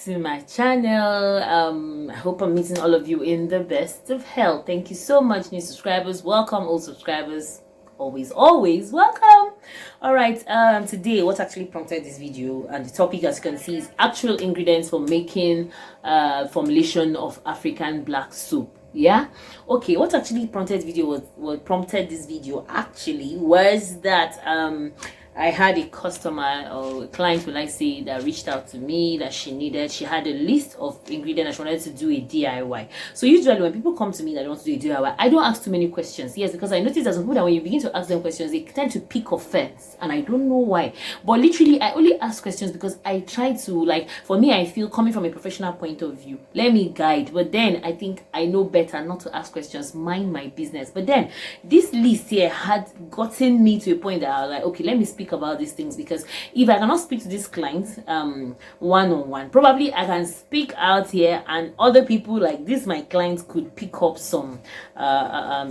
to my channel. I hope I'm meeting all of you in the best of health. Thank you so much, new subscribers. Welcome, old subscribers. Always welcome. All right, today what actually prompted this video, and the topic, as you can see, is actual ingredients for making formulation of African black soap. Yeah, okay, what actually prompted this video actually was that I had a customer or a client, will I say, that reached out to me that she had a list of ingredients that she wanted to do a DIY. So usually when people come to me that want to do a DIY, I don't ask too many questions. Yes, because I noticed that some people, that when you begin to ask them questions, they tend to pick offense, and I don't know why. But literally, I only ask questions because I try to, like, for me, I feel, coming from a professional point of view, let me guide. But then I think I know better not to ask questions, mind my business. But then this list here had gotten me to a point that I was like, okay, let me speak about these things, because if I cannot speak to these clients one-on-one, probably I can speak out here, and other people like this, my clients, could pick up some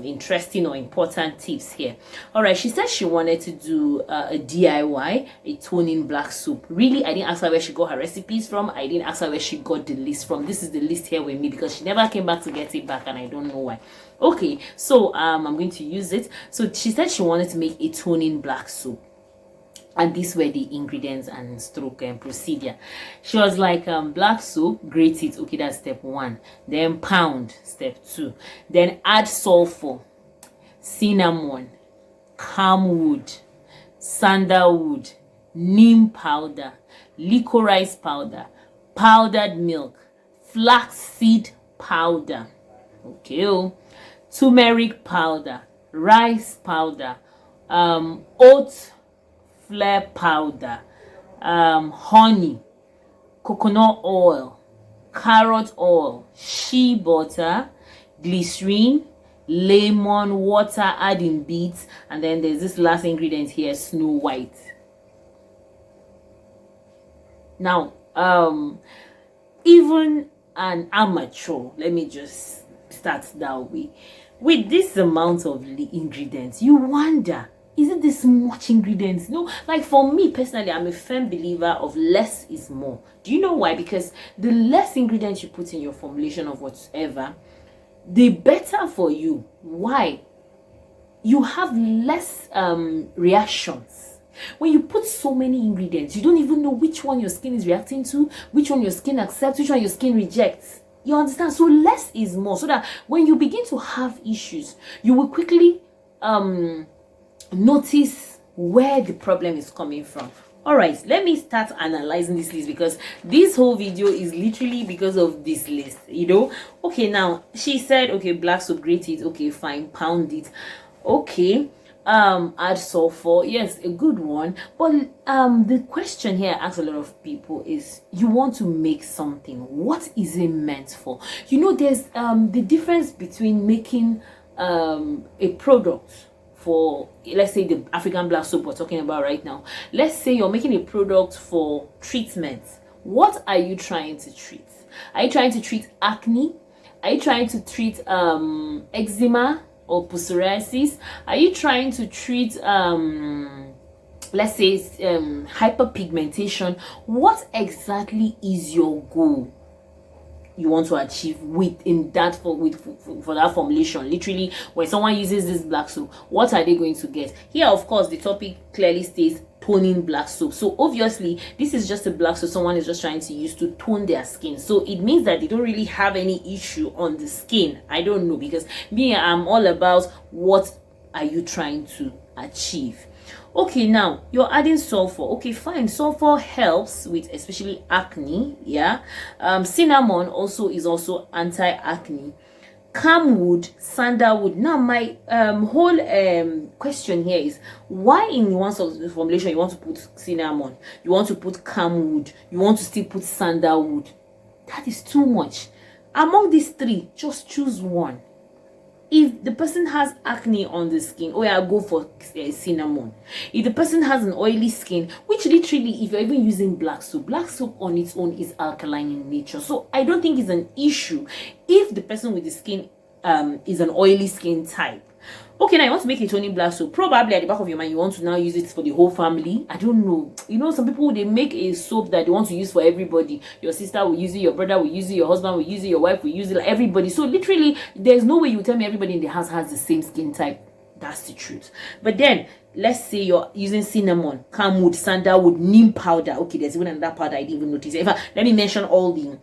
interesting or important tips here. All right, she said she wanted to do a DIY, a toning black soap. Really, I didn't ask her where she got her recipes from. I didn't ask her where she got the list from. This is the list here with me because she never came back to get it back, and I don't know why. Okay, so I'm going to use it. So she said she wanted to make a toning black soap, and these were the ingredients and stroke and procedure. She was like, black soap, grate it. Okay, that's step 1. Then pound, step 2. Then add sulfur, cinnamon, camwood, sandalwood, neem powder, licorice powder, powdered milk, flaxseed powder, okay, turmeric powder, rice powder, oat flare powder, honey, coconut oil, carrot oil, shea butter, glycerin, lemon water, adding beets, and then there's this last ingredient here, snow white. Now, even an amateur, let me just start that way, with this amount of ingredients, you wonder, is it this much ingredients? No, like for me personally, I'm a firm believer of less is more. Do you know why? Because the less ingredients you put in your formulation of whatever, the better for you. Why? You have less reactions. When you put so many ingredients, you don't even know which one your skin is reacting to, which one your skin accepts, which one your skin rejects. You understand? So less is more, so that when you begin to have issues, you will quickly notice where the problem is coming from. All right, let me start analyzing this list, because this whole video is literally because of this list, you know. Okay, now she said, okay, black soap, grate it. Okay, fine, pound it. Okay, add sulfur. Yes, a good one. But the question here I ask a lot of people is, you want to make something, what is it meant for? You know, there's the difference between making a product for, let's say, the African black soap we're talking about right now. Let's say you're making a product for treatment. What are you trying to treat? Are you trying to treat acne? Are you trying to treat eczema or psoriasis? Are you trying to treat let's say hyperpigmentation? What exactly is your goal you want to achieve within that for that formulation? Literally, when someone uses this black soap, what are they going to get? Here, of course, the topic clearly states toning black soap. So obviously, this is just a black soap someone is just trying to use to tone their skin. So it means that they don't really have any issue on the skin. I don't know, because me, I'm all about what are you trying to achieve. Okay, now you're adding sulfur. Okay, fine, sulfur helps with especially acne. Yeah, cinnamon also is also anti-acne. Camwood, sandalwood. Now my whole question here is, why in one formulation you want to put cinnamon, you want to put camwood, you want to still put sandalwood? That is too much. Among these three, just choose one. If the person has acne on the skin, oh yeah, go for cinnamon. If the person has an oily skin, which literally, if you're even using black soap on its own is alkaline in nature, so I don't think it's an issue if the person with the skin is an oily skin type. Okay, now you want to make a toning black soap. Probably at the back of your mind, you want to now use it for the whole family. I don't know. You know, some people, they make a soap that they want to use for everybody. Your sister will use it, your brother will use it, your husband will use it, your wife will use it, like everybody. So literally, there's no way you tell me everybody in the house has the same skin type. That's the truth. But then, let's say you're using cinnamon, camwood, sandalwood, neem powder. Okay, there's even another powder I didn't even notice. In fact, let me mention all the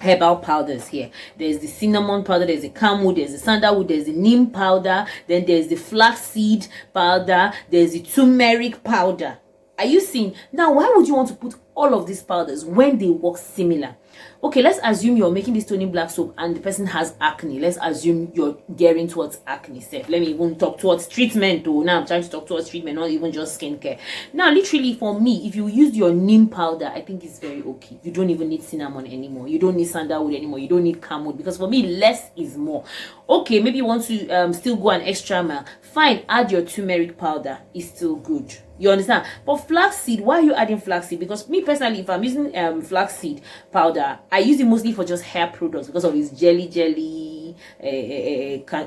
herbal powders here. There's the cinnamon powder, there's the camwood, there's the sandalwood, there's the neem powder, then there's the flaxseed powder, there's the turmeric powder. Are you seeing? Now, why would you want to put all of these powders when they work similar? Okay, let's assume you're making this toning black soap and the person has acne. Let's assume you're gearing towards acne. Let me even talk towards treatment. Oh, now I'm trying to talk towards treatment, not even just skincare. Now, literally for me, if you use your neem powder, I think it's very okay. You don't even need cinnamon anymore. You don't need sandalwood anymore. You don't need camwood, because for me, less is more. Okay, maybe you want to still go an extra mile. Fine, add your turmeric powder. It's still good. You understand? But flaxseed, why are you adding flaxseed? Because me personally, if I'm using flaxseed powder, I use it mostly for just hair products because of its jelly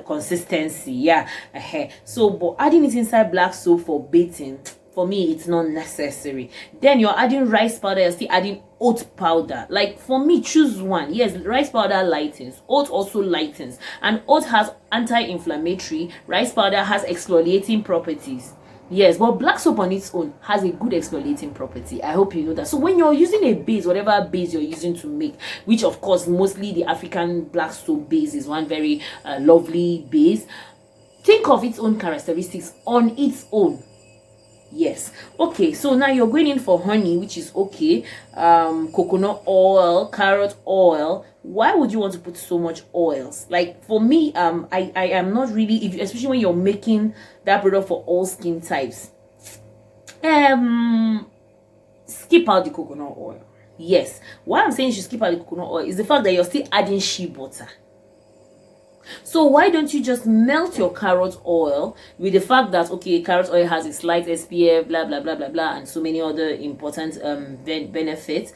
consistency. Yeah. So, but adding it inside black soap for bathing, for me, it's not necessary. Then you're adding rice powder, you're still adding oat powder. Like, for me, choose one. Yes, rice powder lightens, oat also lightens, and oat has anti-inflammatory, rice powder has exfoliating properties. Yes, but black soap on its own has a good exfoliating property. I hope you know that. So when you're using a base, whatever base you're using to make, which of course mostly the African black soap base is one very lovely base, think of its own characteristics on its own. Yes. Okay, so now you're going in for honey, which is okay. Coconut oil, carrot oil. Why would you want to put so much oils? Like, for me, I am not really, especially when you're making that product for all skin types, skip out the coconut oil. Yes, why I'm saying you should skip out the coconut oil is the fact that you're still adding shea butter. So why don't you just melt your carrot oil with the fact that, okay, carrot oil has a slight SPF, blah blah blah blah blah, and so many other important benefits.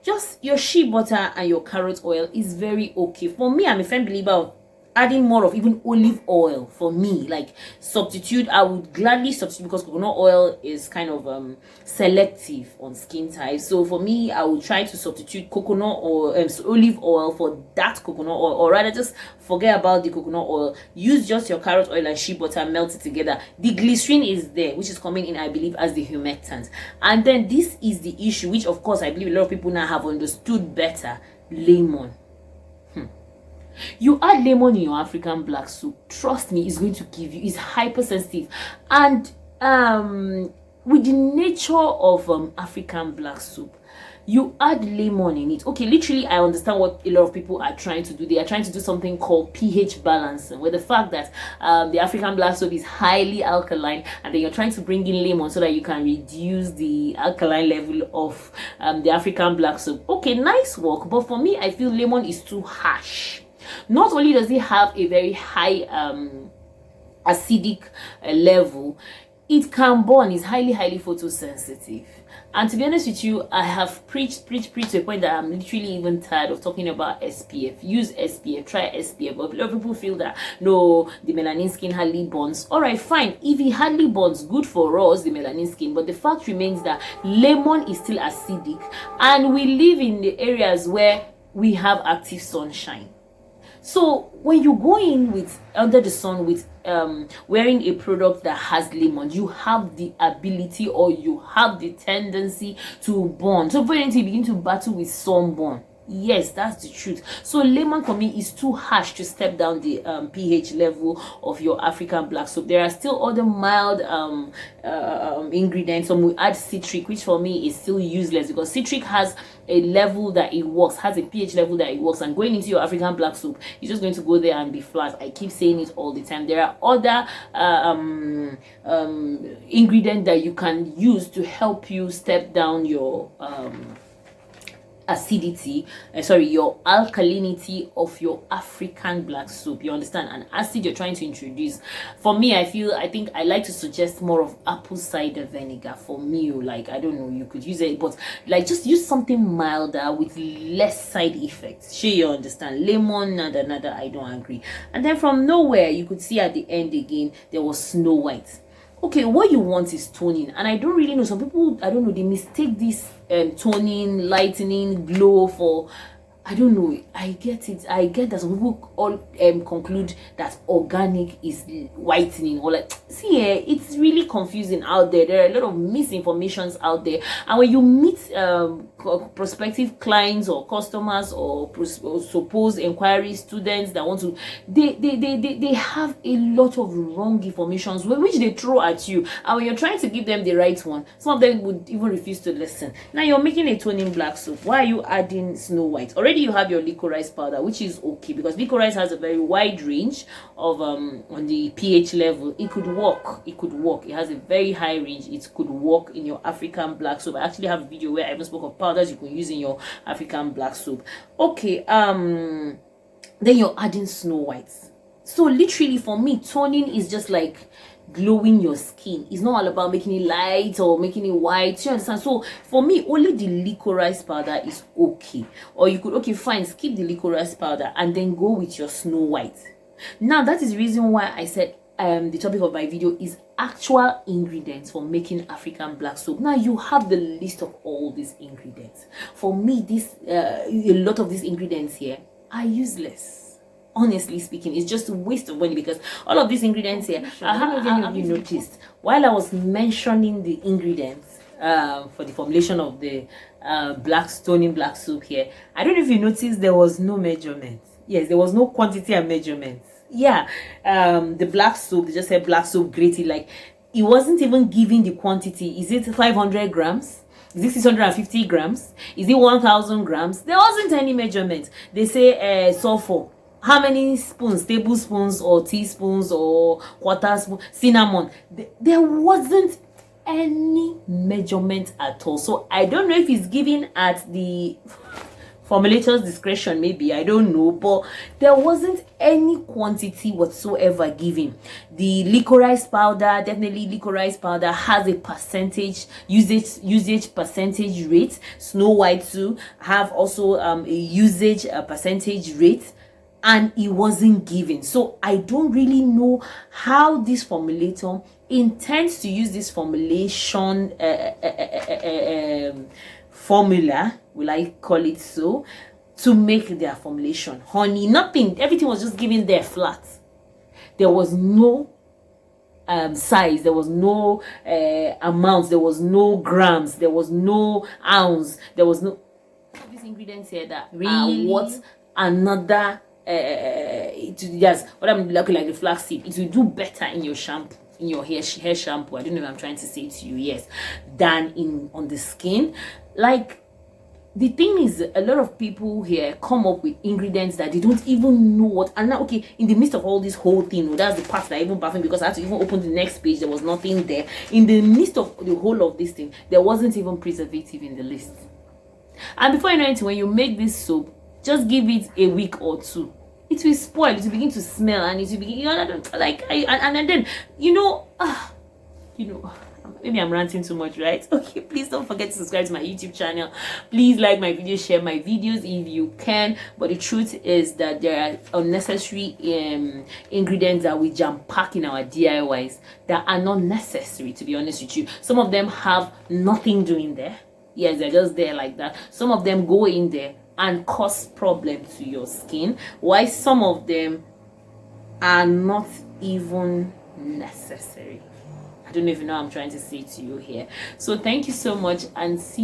Just your shea butter and your carrot oil is very okay. For me, I'm a firm believer of adding more of even olive oil. For me, like, substitute, I would gladly substitute, because coconut oil is kind of selective on skin type. So for me, I would try to substitute coconut oil, olive oil for that coconut oil, or rather just forget about the coconut oil, use just your carrot oil and shea butter, melt it together. The glycerin is there, which is coming in, I believe, as the humectant. And then this is the issue, which of course I believe a lot of people now have understood better: lemon. You add lemon in your African black soap, trust me, it's going to give you, it's hypersensitive. And with the nature of African black soap, you add lemon in it. Okay, literally, I understand what a lot of people are trying to do. They are trying to do something called pH balancing, with the fact that the African black soap is highly alkaline, and then you're trying to bring in lemon so that you can reduce the alkaline level of the African black soap. Okay, nice work, but for me, I feel lemon is too harsh. Not only does it have a very high acidic level, it can burn. It's highly photosensitive. And to be honest with you, I have preached to a point that I'm literally even tired of talking about SPF. Use SPF, try SPF. But a lot of people feel that, no, the melanin skin hardly burns. Alright, fine. If it hardly burns, good for us, the melanin skin. But the fact remains that lemon is still acidic. And we live in the areas where we have active sunshine. So when you go in with under the sun with wearing a product that has lemon, you have the ability, or you have the tendency to burn. So before you begin to battle with sunburn. Yes, that's the truth. So lemon for me is too harsh to step down the pH level of your African black soap. There are still other mild ingredients. Some will add citric, which for me is still useless, because citric has a level that it works, has a pH level that it works, and going into your African black soap, you're just going to go there and be flat. I keep saying it all the time. There are other ingredients that you can use to help you step down your acidity, your alkalinity of your African black soap. You understand? An acid you're trying to introduce. For me, I think I like to suggest more of apple cider vinegar. For me, like, I don't know, you could use it, but like just use something milder with less side effects. Sure, you understand? Lemon, nada, I don't agree. And then from nowhere, you could see at the end again there was Snow White. Okay, what you want is toning, and I don't really know, some people, I don't know, they mistake this toning, lightening, glow for, I don't know. I get it. I get that some people all conclude that organic is whitening, or like, see, it's really confusing out there. There are a lot of misinformations out there, and when you meet prospective clients or customers or supposed inquiry students that want to, they have a lot of wrong informations which they throw at you, and when you're trying to give them the right one, some of them would even refuse to listen. Now you're making a toning black soap. Why are you adding Snow White? Already you have your licorice powder, which is okay, because licorice has a very wide range of on the pH level. It could work. It has a very high range. It could work in your African black soap. I actually have a video where I even spoke of powders you can use in your African black soap. Okay, then you're adding Snow White. So literally for me, toning is just like glowing your skin. It's not all about making it light or making it white. You understand? So for me, only the licorice powder is okay. Or you could, okay, fine, skip the licorice powder and then go with your Snow White. Now that is the reason why I said the topic of my video is actual ingredients for making African black soap. Now you have the list of all these ingredients. For me, this a lot of these ingredients here are useless. Honestly speaking, it's just a waste of money, because all of these ingredients here, I don't know if any of you noticed, while I was mentioning the ingredients for the formulation of the toning black soap here, I don't know if you noticed there was no measurement. Yes, there was no quantity and measurements. Yeah, the black soap, they just said black soap grated, like it wasn't even giving the quantity. Is it 500 grams? Is it 650 grams? Is it 1000 grams? There wasn't any measurement. They say sulfur. How many spoons, tablespoons or teaspoons or quarter spoon, cinnamon? There wasn't any measurement at all. So I don't know if it's given at the formulator's discretion, maybe, I don't know, but there wasn't any quantity whatsoever given. The licorice powder, definitely licorice powder has a percentage usage percentage rate. Snow White too have also a usage percentage rate, and it wasn't given. So I don't really know how this formulator intends to use this formulation formula, will I call it so, to make their formulation. Honey, nothing, everything was just given there flat. There was no size, there was no amounts, there was no grams, there was no ounce, there was no these ingredients here that really what another yes, what I'm looking like the flaxseed, it will do better in your shampoo, in your hair shampoo. I don't know if I'm trying to say to you, yes, than on the skin. Like, the thing is, a lot of people here come up with ingredients that they don't even know what. And now, okay, in the midst of all this whole thing, that's the part that I even baffling, because I had to even open the next page. There was nothing there. In the midst of the whole of this thing, there wasn't even preservative in the list. And before you know it, when you make this soap, just give it a week or two, it will spoil, it will begin to smell, and it will begin, you know, like, and then, you know, maybe I'm ranting too much, right? Okay, please don't forget to subscribe to my YouTube channel. Please like my videos, share my videos if you can. But the truth is that there are unnecessary ingredients that we jam pack in our DIYs that are not necessary, to be honest with you. Some of them have nothing doing there. Yes, they're just there like that. Some of them go in there and cause problems to your skin, while some of them are not even necessary. I don't know if you know what I'm trying to say to you here. So thank you so much, and see you